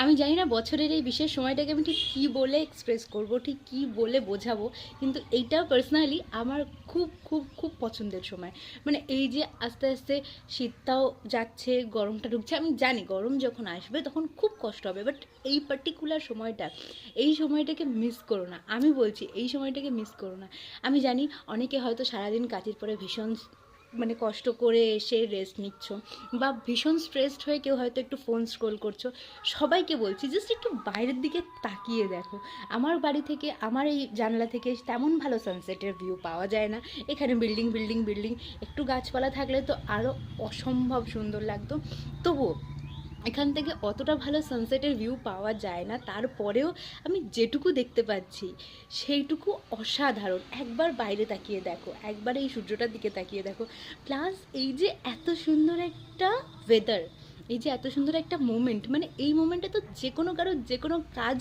আমি জানি না বছরের এই বিশেষ সময়টাকে আমি ঠিক কী বলে এক্সপ্রেস করব, ঠিক কী বলে বোঝাবো, কিন্তু এইটা পার্সোনালি আমার খুব খুব খুব পছন্দের সময়। মানে এই যে আস্তে আস্তে শীতটাও যাচ্ছে, গরমটা ঢুকছে, আমি জানি গরম যখন আসবে তখন খুব কষ্ট হবে, বাট এই পার্টিকুলার সময়টা, এই সময়টাকে মিস করো না। আমি বলছি এই সময়টাকে মিস করো না। আমি জানি অনেকে হয়তো সারাদিন কাজের পরে ভীষণ মানে কষ্ট করে এসে রেস্ট নিচ্ছ, বা ভীষণ স্ট্রেসড হয়ে কেউ হয়তো একটু ফোন স্ক্রোল করছো। সবাইকে বলছি জাস্ট একটু বাইরের দিকে তাকিয়ে দেখো। আমার বাড়ি থেকে, আমার এই জানলা থেকে তেমন ভালো সানসেটের ভিউ পাওয়া যায় না। এখানে বিল্ডিং বিল্ডিং বিল্ডিং, একটু গাছপালা থাকলে তো আরও অসম্ভব সুন্দর লাগতো। তবুও এখান থেকে অতটা ভালো সানসেটের ভিউ পাওয়া যায় না, তারপরেও আমি যেটুকু দেখতে পাচ্ছি সেইটুকু অসাধারণ। একবার বাইরে তাকিয়ে দেখো, একবার এই সূর্যটার দিকে তাকিয়ে দেখো। প্লাস এই যে এত সুন্দর একটা ওয়েদার, এই যে এত সুন্দর একটা মোমেন্ট, মানে এই মোমেন্টে তো যে কোনো কারো যে কোনো কাজ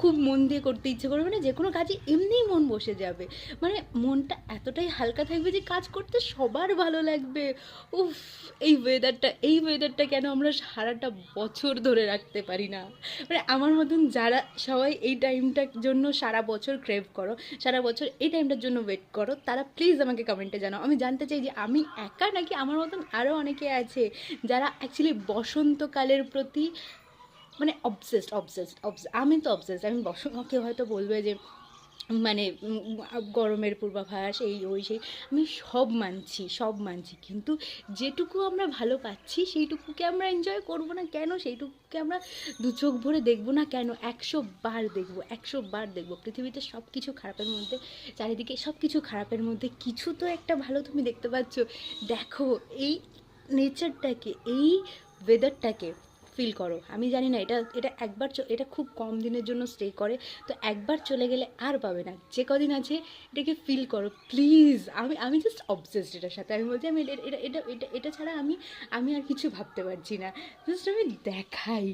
খুব মন দিয়ে করতে ইচ্ছে করবে, মানে যে কোনো কাজে এমনিই মন বসে যাবে। মানে মনটা এতটাই হালকা থাকবে যে কাজ করতে সবার ভালো লাগবে। উফ, এই ওয়েদারটা কেন আমরা সারাটা বছর ধরে রাখতে পারি না? মানে আমার মতন যারা সবাই এই টাইমটার জন্য সারা বছর ক্রেভ করো, সারা বছর এই টাইমটার জন্য ওয়েট করো, তারা প্লিজ আমাকে কমেন্টে জানাও। আমি জানতে চাই যে আমি একা নাকি আমার মতন আরও অনেকে আছে যারা অ্যাকচুয়ালি বসন্তকালের প্রতি মানে অবসেসড। আমি তো অবসেসড। আমি কেউ হয়তো বলবে যে মানে গরমের পূর্বাভাস এই ওই সেই, আমি সব মানছি, কিন্তু যেটুকু আমরা ভালো পাচ্ছি সেইটুকুকে আমরা এনজয় করব না কেন? সেইটুকুকে আমরা দু চোখ ভরে দেখব না কেন? 100 বার দেখব, 100 বার দেখব। পৃথিবীতে সব কিছু খারাপের মধ্যে, চারিদিকে সব কিছু খারাপের মধ্যে কিছু তো একটা ভালো তুমি দেখতে পাচ্ছ। দেখো এই নেচারটাকে, এই ওয়েদারটাকে ফিল করো। আমি জানি না এটা এটা একবার এটা খুব কম দিনের জন্য স্টে করে, তো একবার চলে গেলে আর পাবে না। যে কদিন আছে এটাকে ফিল করো প্লিজ। আমি জাস্ট অবসেসড এটার সাথে। আমি বলছি আমি এটা এটা এটা এটা এটা ছাড়া আমি আমি আর কিছু ভাবতে পারছি না। জাস্ট আমি দেখাই।